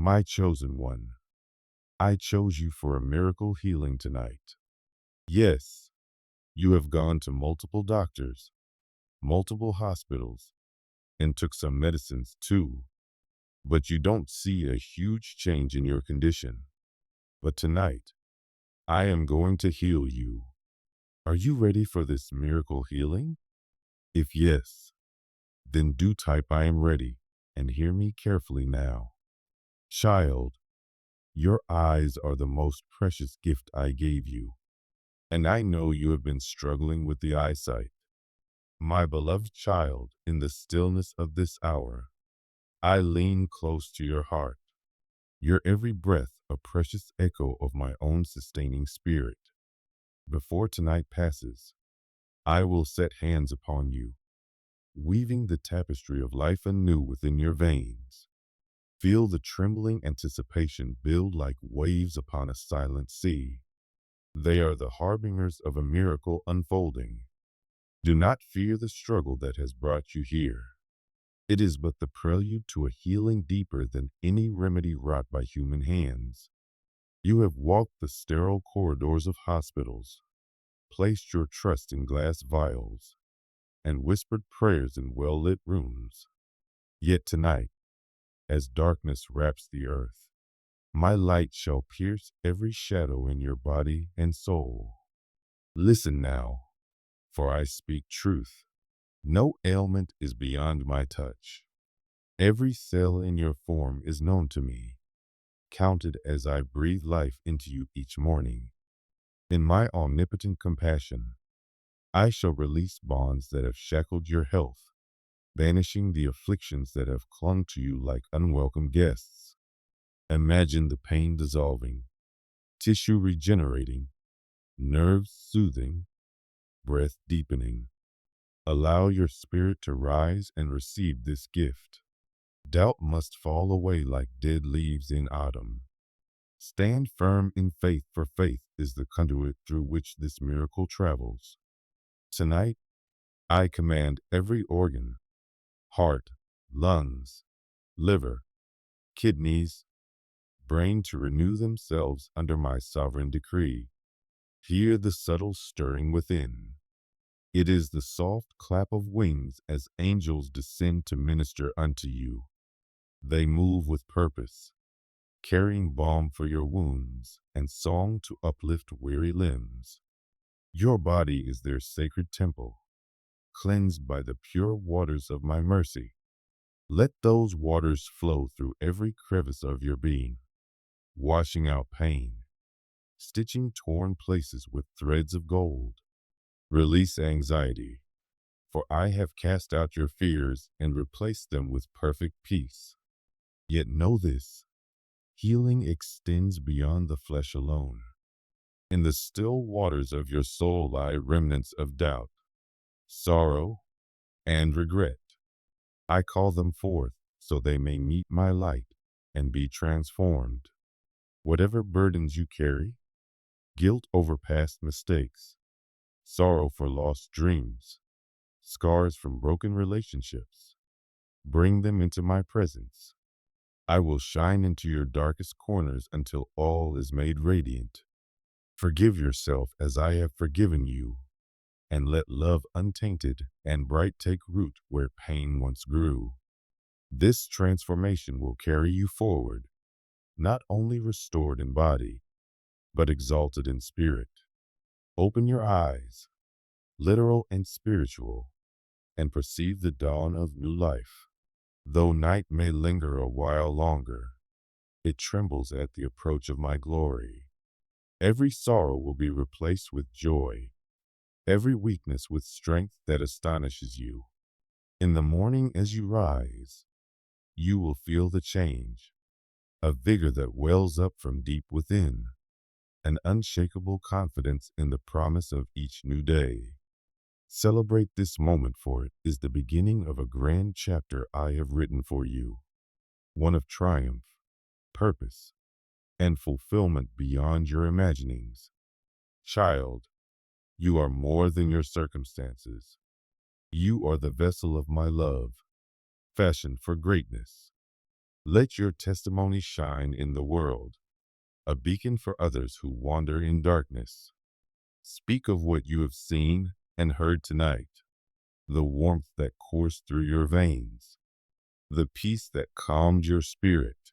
My chosen one, I chose you for a miracle healing tonight. Yes, you have gone to multiple doctors, multiple hospitals, and took some medicines too, but you don't see a huge change in your condition. But tonight, I am going to heal you. Are you ready for this miracle healing? If yes, then do type I am ready and hear me carefully now. Child, your eyes are the most precious gift I gave you, and I know you have been struggling with the eyesight. My beloved child, in the stillness of this hour, I lean close to your heart, your every breath a precious echo of my own sustaining spirit. Before tonight passes, I will set hands upon you, weaving the tapestry of life anew within your veins. Feel the trembling anticipation build like waves upon a silent sea. They are the harbingers of a miracle unfolding. Do not fear the struggle that has brought you here. It is but the prelude to a healing deeper than any remedy wrought by human hands. You have walked the sterile corridors of hospitals, placed your trust in glass vials, and whispered prayers in well-lit rooms. Yet tonight, as darkness wraps the earth, my light shall pierce every shadow in your body and soul. Listen now, for I speak truth. No ailment is beyond my touch. Every cell in your form is known to me, counted as I breathe life into you each morning. In my omnipotent compassion, I shall release bonds that have shackled your health, banishing the afflictions that have clung to you like unwelcome guests. Imagine the pain dissolving, tissue regenerating, nerves soothing, breath deepening. Allow your spirit to rise and receive this gift. Doubt must fall away like dead leaves in autumn. Stand firm in faith, for faith is the conduit through which this miracle travels. Tonight, I command every organ, heart, lungs, liver, kidneys, brain to renew themselves under my sovereign decree. Hear the subtle stirring within. It is the soft clap of wings as angels descend to minister unto you. They move with purpose, carrying balm for your wounds and song to uplift weary limbs. Your body is their sacred temple, cleansed by the pure waters of my mercy. Let those waters flow through every crevice of your being, washing out pain, stitching torn places with threads of gold. Release anxiety, for I have cast out your fears and replaced them with perfect peace. Yet know this, healing extends beyond the flesh alone. In the still waters of your soul lie remnants of doubt, sorrow, and regret. I call them forth so they may meet my light and be transformed. Whatever burdens you carry, guilt over past mistakes, sorrow for lost dreams, scars from broken relationships, bring them into my presence. I will shine into your darkest corners until all is made radiant. Forgive yourself as I have forgiven you, and let love untainted and bright take root where pain once grew. This transformation will carry you forward, not only restored in body, but exalted in spirit. Open your eyes, literal and spiritual, and perceive the dawn of new life. Though night may linger a while longer, it trembles at the approach of my glory. Every sorrow will be replaced with joy, every weakness with strength that astonishes you. In the morning as you rise, you will feel the change, a vigor that wells up from deep within, an unshakable confidence in the promise of each new day. Celebrate this moment, for it is the beginning of a grand chapter I have written for you, one of triumph, purpose, and fulfillment beyond your imaginings. Child, you are more than your circumstances. You are the vessel of my love, fashioned for greatness. Let your testimony shine in the world, a beacon for others who wander in darkness. Speak of what you have seen and heard tonight, the warmth that coursed through your veins, the peace that calmed your spirit,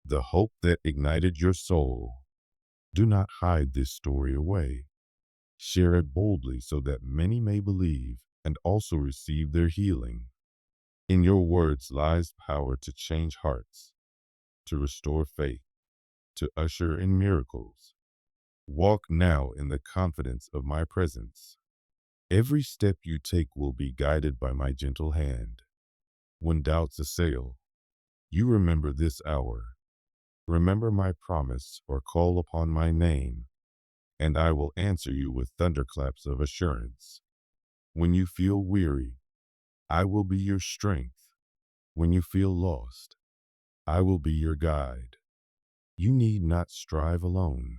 the hope that ignited your soul. Do not hide this story away. Share it boldly so that many may believe and also receive their healing. In your words lies power to change hearts, to restore faith, to usher in miracles. Walk now in the confidence of my presence. Every step you take will be guided by my gentle hand. When doubts assail, you remember this hour. Remember my promise or call upon my name, and I will answer you with thunderclaps of assurance. When you feel weary, I will be your strength. When you feel lost, I will be your guide. You need not strive alone,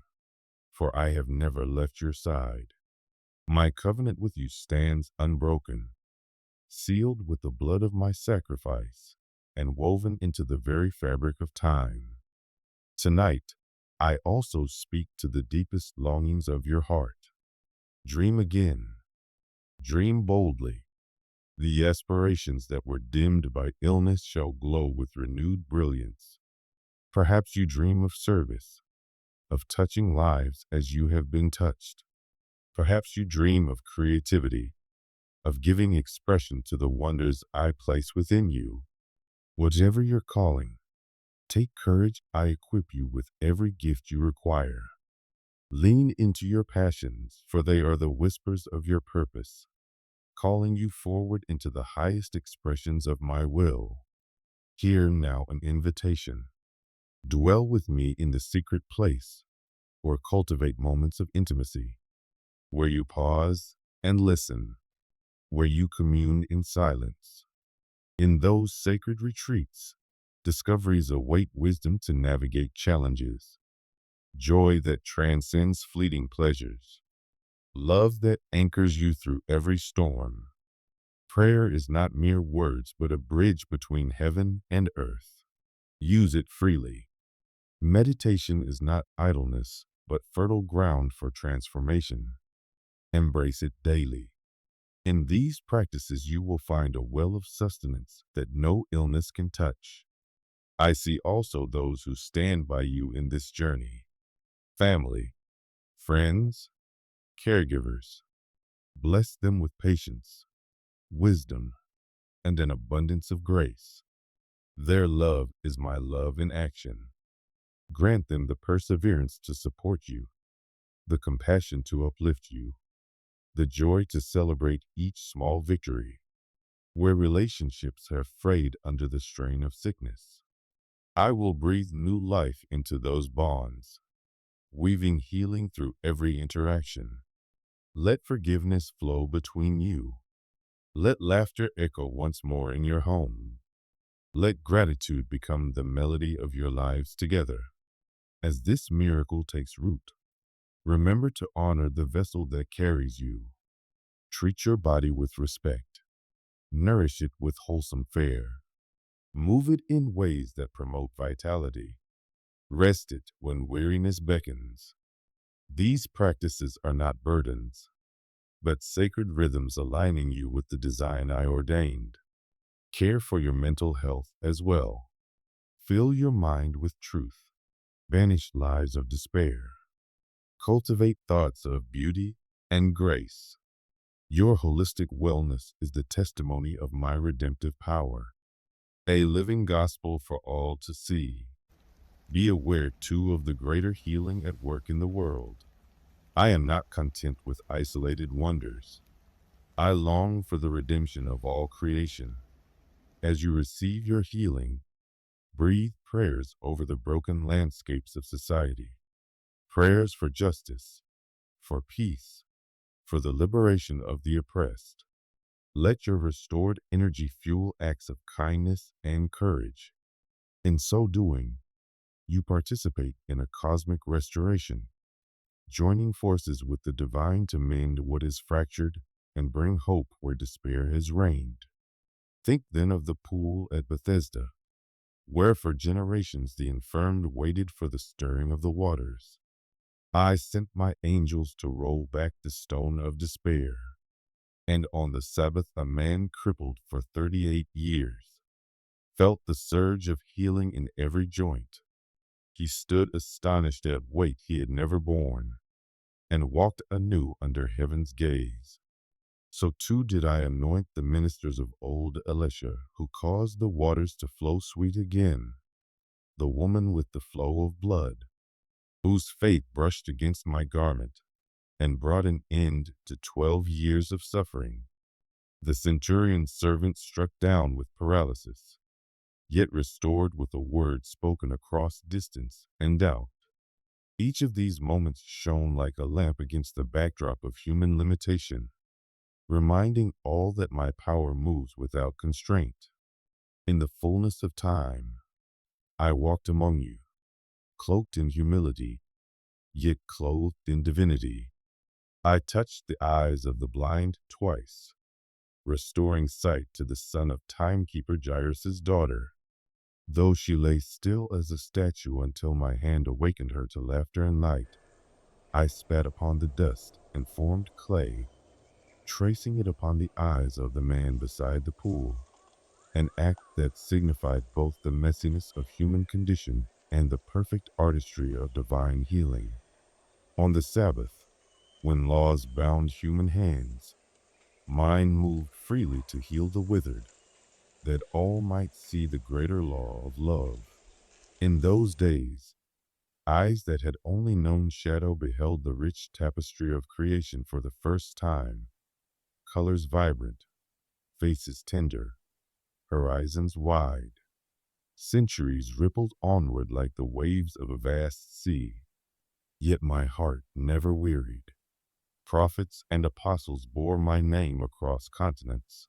for I have never left your side. My covenant with you stands unbroken, sealed with the blood of my sacrifice and woven into the very fabric of time. Tonight, I also speak to the deepest longings of your heart. Dream again. Dream boldly. The aspirations that were dimmed by illness shall glow with renewed brilliance. Perhaps you dream of service, of touching lives as you have been touched. Perhaps you dream of creativity, of giving expression to the wonders I place within you. Whatever your calling, take courage. I equip you with every gift you require. Lean into your passions, for they are the whispers of your purpose, calling you forward into the highest expressions of my will. Hear now an invitation. Dwell with me in the secret place, or cultivate moments of intimacy, where you pause and listen, where you commune in silence. In those sacred retreats, discoveries await wisdom to navigate challenges, joy that transcends fleeting pleasures, love that anchors you through every storm. Prayer is not mere words, but a bridge between heaven and earth. Use it freely. Meditation is not idleness, but fertile ground for transformation. Embrace it daily. In these practices, you will find a well of sustenance that no illness can touch. I see also those who stand by you in this journey. Family, friends, caregivers. Bless them with patience, wisdom, and an abundance of grace. Their love is my love in action. Grant them the perseverance to support you, the compassion to uplift you, the joy to celebrate each small victory. Where relationships have frayed under the strain of sickness, I will breathe new life into those bonds, weaving healing through every interaction. Let forgiveness flow between you. Let laughter echo once more in your home. Let gratitude become the melody of your lives together. As this miracle takes root, remember to honor the vessel that carries you. Treat your body with respect. Nourish it with wholesome fare. Move it in ways that promote vitality. Rest it when weariness beckons. These practices are not burdens, but sacred rhythms aligning you with the design I ordained. Care for your mental health as well. Fill your mind with truth. Banish lives of despair. Cultivate thoughts of beauty and grace. Your holistic wellness is the testimony of my redemptive power, a living gospel for all to see. Be aware, too, of the greater healing at work in the world. I am not content with isolated wonders. I long for the redemption of all creation. As you receive your healing, breathe prayers over the broken landscapes of society. Prayers for justice, for peace, for the liberation of the oppressed. Let your restored energy fuel acts of kindness and courage. In so doing, you participate in a cosmic restoration, joining forces with the divine to mend what is fractured and bring hope where despair has reigned. Think then of the pool at Bethesda, where for generations the infirmed waited for the stirring of the waters. I sent my angels to roll back the stone of despair. And on the Sabbath, a man crippled for 38 years felt the surge of healing in every joint. He stood astonished at weight he had never borne, and walked anew under heaven's gaze. So too did I anoint the ministers of old Elisha, who caused the waters to flow sweet again, the woman with the flow of blood, whose faith brushed against my garment, and brought an end to 12 years of suffering. The centurion's servant struck down with paralysis, yet restored with a word spoken across distance and doubt. Each of these moments shone like a lamp against the backdrop of human limitation, reminding all that my power moves without constraint. In the fullness of time, I walked among you, cloaked in humility, yet clothed in divinity. I touched the eyes of the blind twice, restoring sight to the son of timekeeper Jairus' daughter, though she lay still as a statue until my hand awakened her to laughter and light. I spat upon the dust and formed clay, tracing it upon the eyes of the man beside the pool, an act that signified both the messiness of human condition and the perfect artistry of divine healing. On the Sabbath, when laws bound human hands, mine moved freely to heal the withered, that all might see the greater law of love. In those days, eyes that had only known shadow beheld the rich tapestry of creation for the first time, colors vibrant, faces tender, horizons wide. Centuries rippled onward like the waves of a vast sea, yet my heart never wearied. Prophets and apostles bore my name across continents,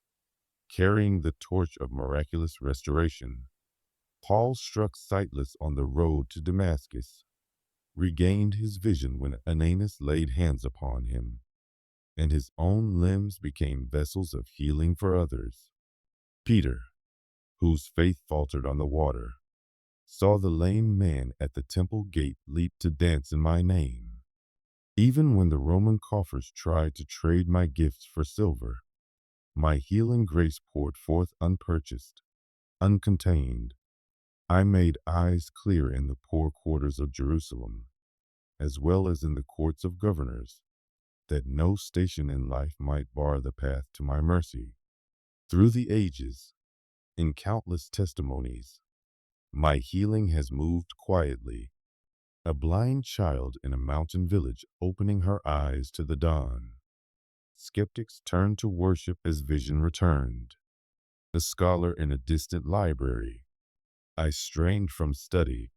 carrying the torch of miraculous restoration. Paul struck sightless on the road to Damascus, regained his vision when Ananias laid hands upon him, and his own limbs became vessels of healing for others. Peter, whose faith faltered on the water, saw the lame man at the temple gate leap to dance in my name. Even when the Roman coffers tried to trade my gifts for silver, my healing grace poured forth unpurchased, uncontained. I made eyes clear in the poor quarters of Jerusalem, as well as in the courts of governors, that no station in life might bar the path to my mercy. Through the ages, in countless testimonies, my healing has moved quietly, a blind child in a mountain village opening her eyes to the dawn. Skeptics turned to worship as vision returned. A scholar in a distant library, I strained from study,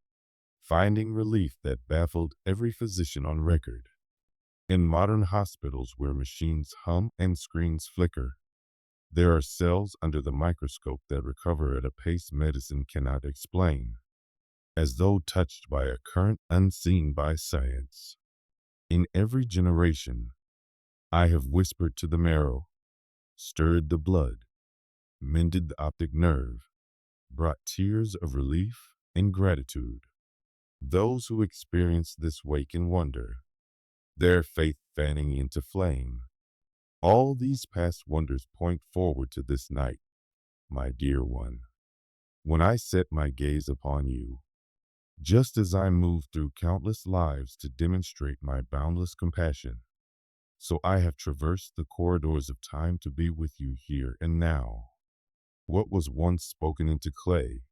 finding relief that baffled every physician on record. In modern hospitals where machines hum and screens flicker, there are cells under the microscope that recover at a pace medicine cannot explain, as though touched by a current unseen by science. In every generation, I have whispered to the marrow, stirred the blood, mended the optic nerve, brought tears of relief and gratitude. Those who experience this wake in wonder, their faith fanning into flame. All these past wonders point forward to this night, my dear one, when I set my gaze upon you, just as I move through countless lives to demonstrate my boundless compassion. So I have traversed the corridors of time to be with you here and now. What was once spoken into clay,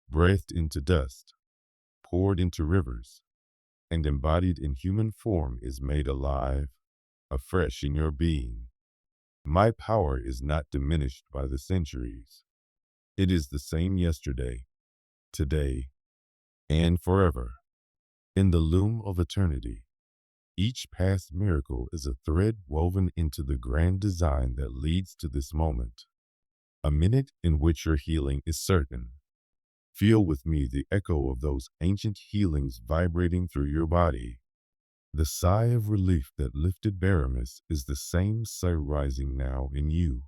breathed into dust, poured into rivers, and embodied in human form is made alive, afresh in your being. My power is not diminished by the centuries. It is the same yesterday, today, and forever. In the loom of eternity, each past miracle is a thread woven into the grand design that leads to this moment, a minute in which your healing is certain. Feel with me the echo of those ancient healings vibrating through your body. The sigh of relief that lifted Baramis is the same sigh rising now in you.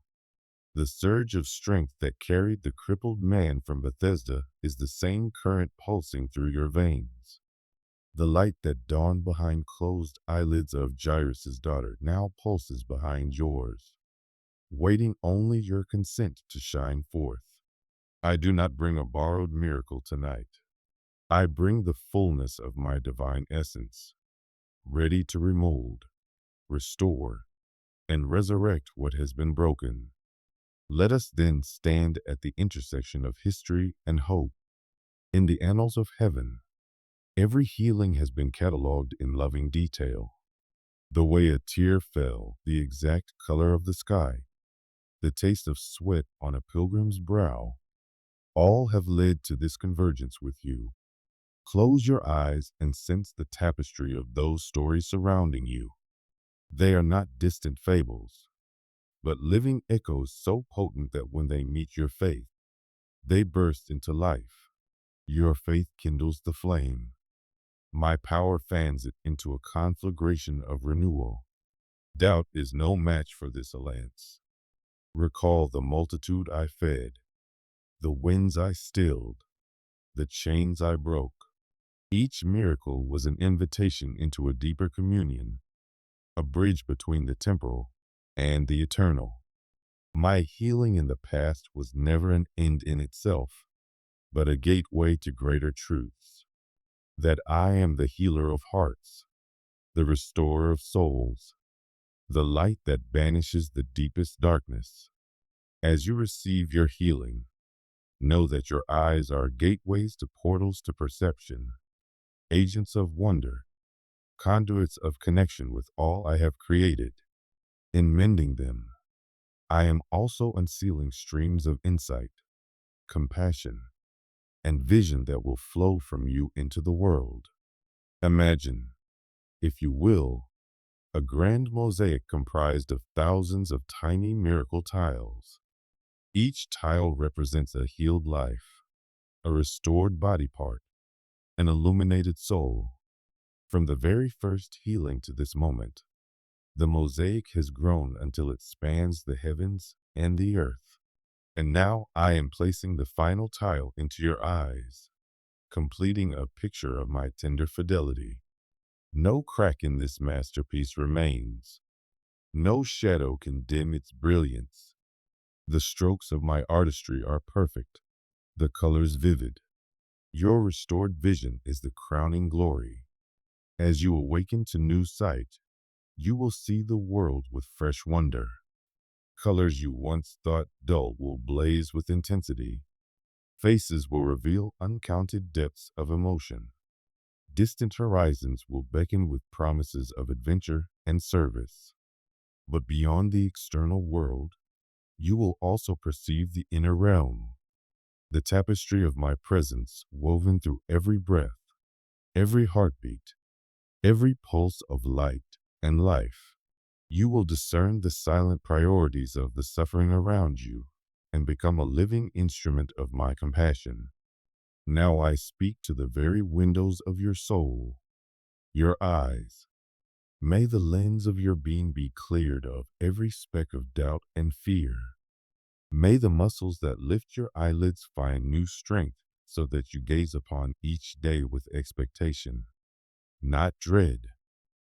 The surge of strength that carried the crippled man from Bethesda is the same current pulsing through your veins. The light that dawned behind closed eyelids of Jairus' daughter now pulses behind yours, waiting only your consent to shine forth. I do not bring a borrowed miracle tonight. I bring the fullness of my divine essence, ready to remold, restore, and resurrect what has been broken. Let us then stand at the intersection of history and hope. In the annals of heaven, every healing has been catalogued in loving detail. The way a tear fell, the exact color of the sky, the taste of sweat on a pilgrim's brow, all have led to this convergence with you. Close your eyes and sense the tapestry of those stories surrounding you. They are not distant fables, but living echoes so potent that when they meet your faith, they burst into life. Your faith kindles the flame. My power fans it into a conflagration of renewal. Doubt is no match for this alliance. Recall the multitude I fed, the winds I stilled, the chains I broke. Each miracle was an invitation into a deeper communion, a bridge between the temporal and the eternal. My healing in the past was never an end in itself, but a gateway to greater truths. That I am the healer of hearts, the restorer of souls, the light that banishes the deepest darkness. As you receive your healing, know that your eyes are gateways to portals to perception, agents of wonder, conduits of connection with all I have created. In mending them, I am also unsealing streams of insight, compassion, and vision that will flow from you into the world. Imagine, if you will, a grand mosaic comprised of thousands of tiny miracle tiles. Each tile represents a healed life, a restored body part, an illuminated soul. From the very first healing to this moment, the mosaic has grown until it spans the heavens and the earth. And now I am placing the final tile into your eyes, completing a picture of my tender fidelity. No crack in this masterpiece remains. No shadow can dim its brilliance. The strokes of my artistry are perfect, the colors vivid. Your restored vision is the crowning glory. As you awaken to new sight, you will see the world with fresh wonder. Colors you once thought dull will blaze with intensity. Faces will reveal uncounted depths of emotion. Distant horizons will beckon with promises of adventure and service. But beyond the external world, you will also perceive the inner realm, the tapestry of my presence woven through every breath, every heartbeat, every pulse of light and life. You will discern the silent priorities of the suffering around you and become a living instrument of my compassion. Now I speak to the very windows of your soul, your eyes. May the lens of your being be cleared of every speck of doubt and fear. May the muscles that lift your eyelids find new strength so that you gaze upon each day with expectation, not dread.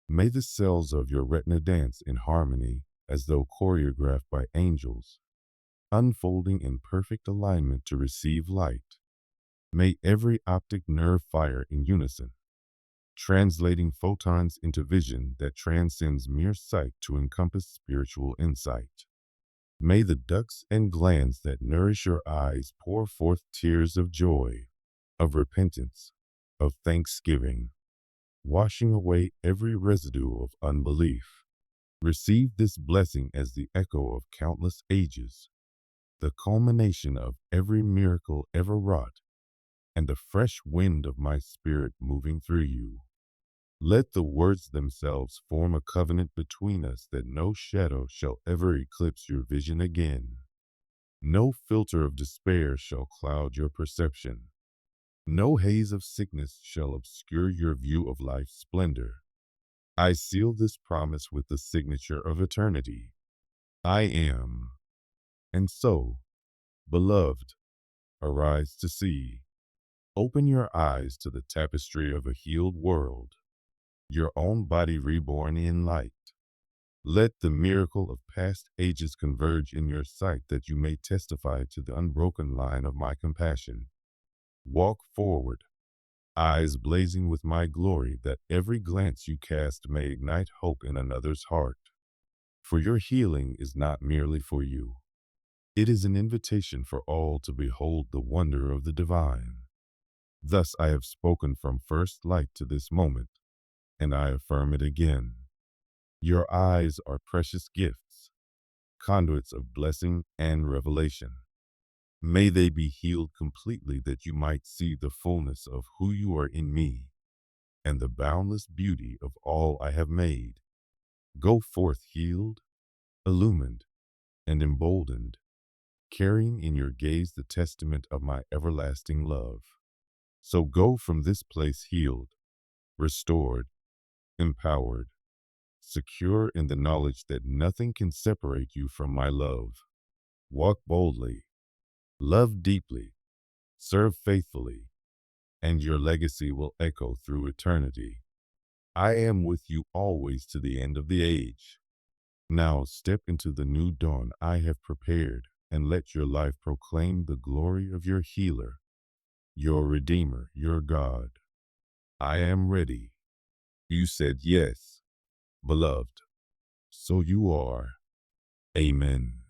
May the cells of your retina dance in harmony as though choreographed by angels, unfolding in perfect alignment to receive light. May every optic nerve fire in unison, translating photons into vision that transcends mere sight to encompass spiritual insight. May the ducts and glands that nourish your eyes pour forth tears of joy, of repentance, of thanksgiving, washing away every residue of unbelief. Receive this blessing as the echo of countless ages, the culmination of every miracle ever wrought, and the fresh wind of my spirit moving through you. Let the words themselves form a covenant between us that no shadow shall ever eclipse your vision again. No filter of despair shall cloud your perception. No haze of sickness shall obscure your view of life's splendor. I seal this promise with the signature of eternity. I am, And so, beloved, arise to see. Open your eyes to the tapestry of a healed world, your own body reborn in light. Let the miracle of past ages converge in your sight that you may testify to the unbroken line of my compassion. Walk forward, eyes blazing with my glory, that every glance you cast may ignite hope in another's heart. For your healing is not merely for you. It is an invitation for all to behold the wonder of the divine. Thus I have spoken from first light to this moment, and I affirm it again. Your eyes are precious gifts, conduits of blessing and revelation. May they be healed completely that you might see the fullness of who you are in me and the boundless beauty of all I have made. Go forth healed, illumined, and emboldened, carrying in your gaze the testament of my everlasting love. So go from this place healed, restored, empowered, secure in the knowledge that nothing can separate you from my love. Walk boldly, love deeply, serve faithfully, and your legacy will echo through eternity. I am with you always to the end of the age. Now step into the new dawn I have prepared, and let your life proclaim the glory of your healer, your Redeemer, your God. I am ready. You said yes, beloved. So you are. Amen.